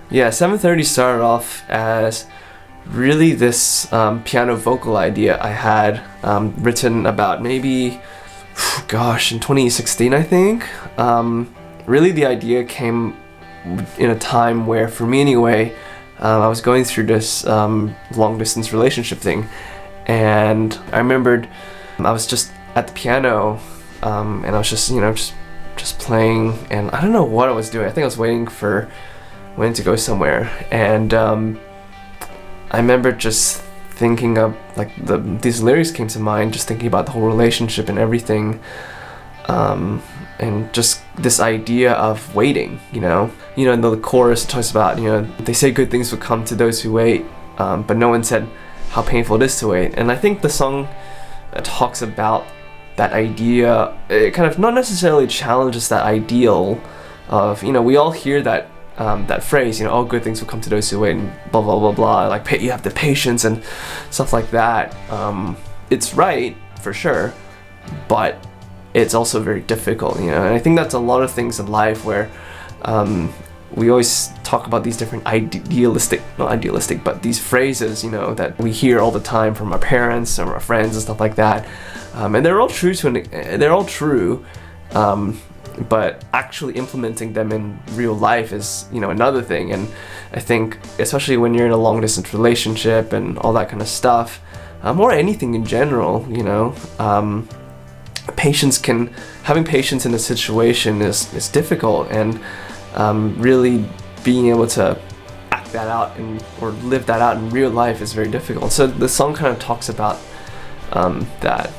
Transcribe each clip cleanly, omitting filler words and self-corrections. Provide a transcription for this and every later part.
Yeah, 7:30 started off as really this piano vocal idea I had written about maybe, in 2016, I think. Really, the idea came in a time where, for me anyway, I was going through this long distance relationship thing, and I remembered I was just at the piano, and I was just playing, and I don't know what I was doing. I think I was waiting to go somewhere, and I remember just thinking of like these lyrics came to mind, just thinking about the whole relationship and everything, and just this idea of waiting. In the chorus it talks about, they say good things will come to those who wait, but no one said how painful it is to wait. And I think the song talks about that idea. It kind of not necessarily challenges that ideal of, we all hear that phrase, all good things will come to those who wait, and blah blah blah blah, like you have the patience and stuff like that. It's right for sure, but it's also very difficult, and I think that's a lot of things in life where we always talk about these different not idealistic, but these phrases, that we hear all the time from our parents or our friends and stuff like that, and they're all true, but actually implementing them in real life is, another thing. And I think especially when you're in a long distance relationship and all that kind of stuff, or anything in general, having patience in a situation is difficult, and really being able to act that out or live that out in real life is very difficult. So the song kind of talks about that.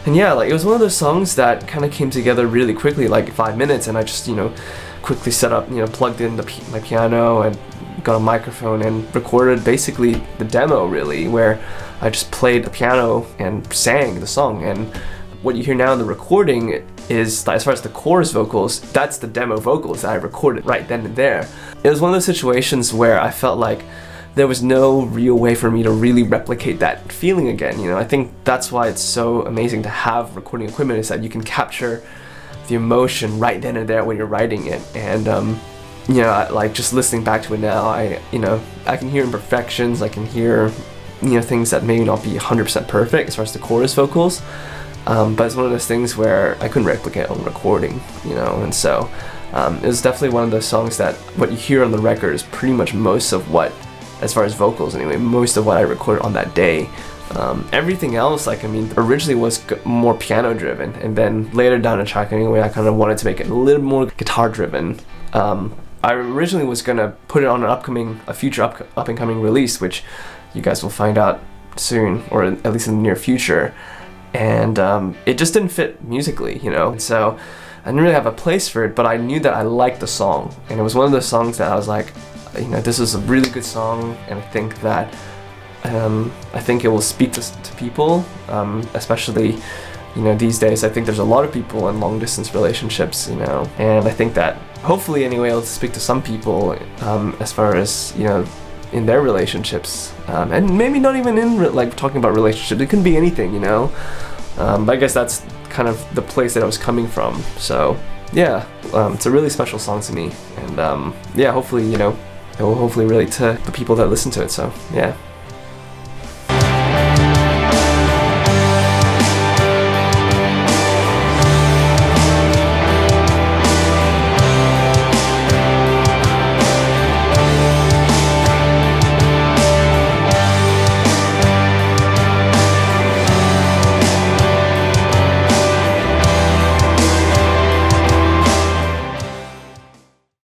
And yeah, it was one of those songs that kind of came together really quickly, like 5 minutes, and I just, quickly set up, plugged in my piano and got a microphone and recorded basically the demo, really, where I just played the piano and sang the song. And what you hear now in the recording is, as far as the chorus vocals, that's the demo vocals that I recorded right then and there. It was one of those situations where I felt like there was no real way for me to really replicate that feeling again. I think that's why it's so amazing to have recording equipment, is that you can capture the emotion right then and there when you're writing it. And just listening back to it now, I can hear imperfections, I can hear things that may not be 100% perfect as far as the chorus vocals, but it's one of those things where I couldn't replicate on recording, and so it was definitely one of those songs that what you hear on the record is pretty much most of what, as far as vocals anyway, most of what I recorded on that day. Everything else, originally was more piano driven, and then later down the track anyway, I kind of wanted to make it a little more guitar driven. I originally was gonna put it on a future up and coming release, which you guys will find out soon, or at least in the near future. And it just didn't fit musically, and so I didn't really have a place for it, but I knew that I liked the song, and it was one of those songs that I was like, this is a really good song, and I think that it will speak to people, especially these days. I think there's a lot of people in long distance relationships, and I think that hopefully anyway it'll speak to some people as far as in their relationships, and maybe not even in talking about relationships. It can be anything, but I guess that's kind of the place that I was coming from. So yeah, it's a really special song to me, and hopefully it will hopefully relate to the people that listen to it. So yeah.